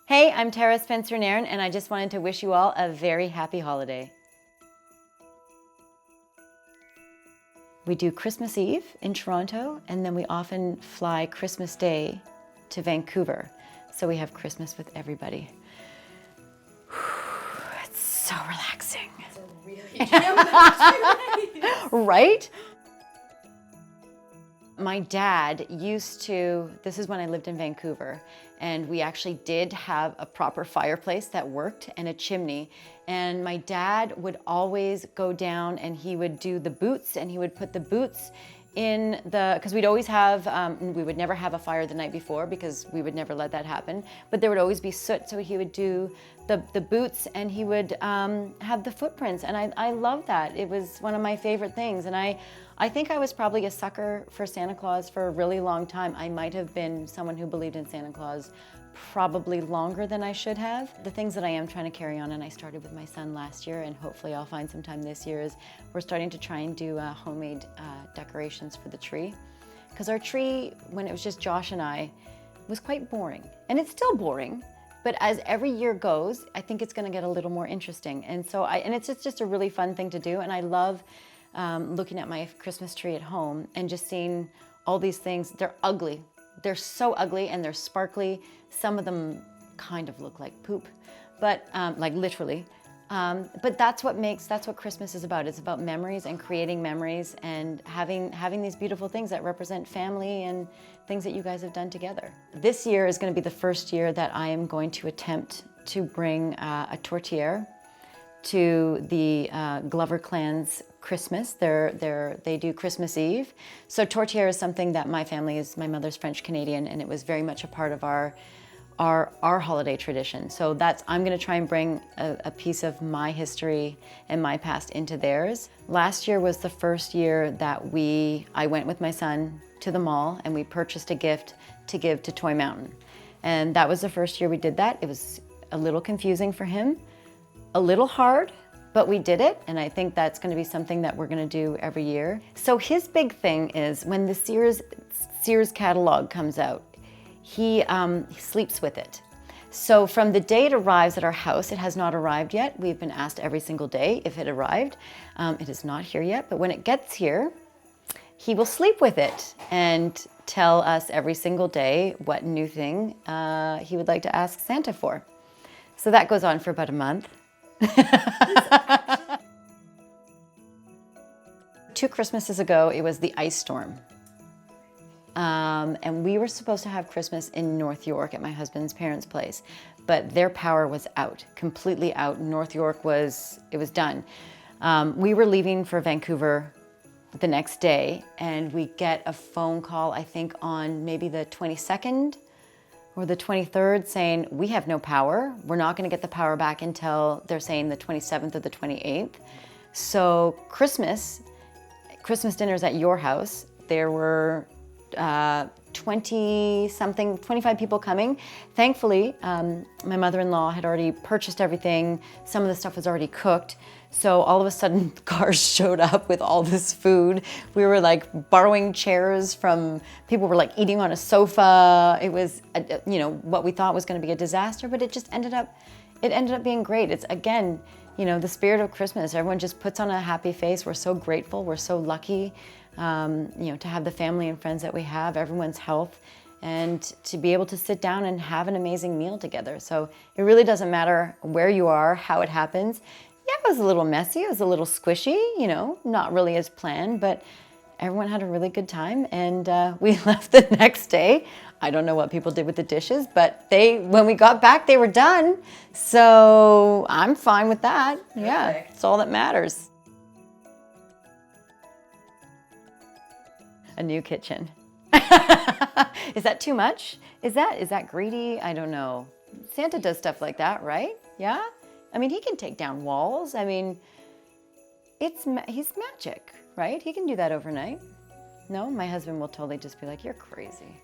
Hey, I'm Tara Spencer-Nairn, and I just wanted to wish you all a very happy holiday. We do Christmas Eve in Toronto, and then we often fly Christmas Day to Vancouver. So we have Christmas with everybody. It's so relaxing. It's a really Right? My dad used to, this is when I lived in Vancouver, and we actually did have a proper fireplace that worked and a chimney. And my dad would always go down and he would do the boots, and he would put the boots in the, because we'd always have, we would never have a fire the night before because we would never let that happen, but there would always be soot, so he would do the boots, and he would have the footprints, and I love that. It was one of my favorite things, and I think I was probably a sucker for Santa Claus for a really long time. I might have been someone who believed in Santa Claus probably longer than I should have. The things that I am trying to carry on, and I started with my son last year, and hopefully I'll find some time this year, is we're starting to try and do homemade decorations for the tree. Because our tree, when it was just Josh and I, was quite boring. And it's still boring, but as every year goes, I think it's gonna get a little more interesting. And so and it's just a really fun thing to do, and I love looking at my Christmas tree at home and just seeing all these things. They're ugly. They're so ugly and they're sparkly. Some of them kind of look like poop, but like literally. But that's what Christmas is about. It's about memories and creating memories and having these beautiful things that represent family and things that you guys have done together. This year is going to be the first year that I am going to attempt to bring a tourtière to the Glover clan's Christmas. They do Christmas Eve. So tourtière is something that my mother's French Canadian, and it was very much a part of our holiday tradition. So I'm gonna try and bring a piece of my history and my past into theirs. Last year was the first year that I went with my son to the mall and we purchased a gift to give to Toy Mountain. And that was the first year we did that. It was a little confusing for him, a little hard, but we did it, and I think that's going to be something that we're going to do every year. So his big thing is when the Sears catalog comes out, he sleeps with it. So from the day it arrives at our house, it has not arrived yet. We've been asked every single day if it arrived. It is not here yet, but when it gets here, he will sleep with it and tell us every single day what new thing he would like to ask Santa for. So that goes on for about a month. 2 Christmases ago, it was the ice storm. And we were supposed to have Christmas in North York at my husband's parents' place, but their power was out, completely out. North York it was done. We were leaving for Vancouver the next day, and we get a phone call, I think on maybe the 22nd, or the 23rd, saying, we have no power. We're not gonna get the power back until, they're saying, the 27th or the 28th. So Christmas dinners at your house, there were 20-something, 25 people coming. Thankfully, my mother-in-law had already purchased everything. Some of the stuff was already cooked. So all of a sudden, cars showed up with all this food. We were like borrowing chairs from, people were like eating on a sofa. It was, what we thought was gonna be a disaster, but it just ended up being great. It's, again, the spirit of Christmas. Everyone just puts on a happy face. We're so grateful. We're so lucky, to have the family and friends that we have, everyone's health, and to be able to sit down and have an amazing meal together. So it really doesn't matter where you are, how it happens. Yeah, it was a little messy. It was a little squishy, not really as planned, but everyone had a really good time, and we left the next day. I don't know what people did with the dishes, but when we got back, they were done. So I'm fine with that. Yeah, it's all that matters. A new kitchen. Is that too much? Is that greedy? I don't know. Santa does stuff like that, right? Yeah? I mean, he can take down walls. I mean, he's magic, right? He can do that overnight. No, my husband will totally just be like, you're crazy.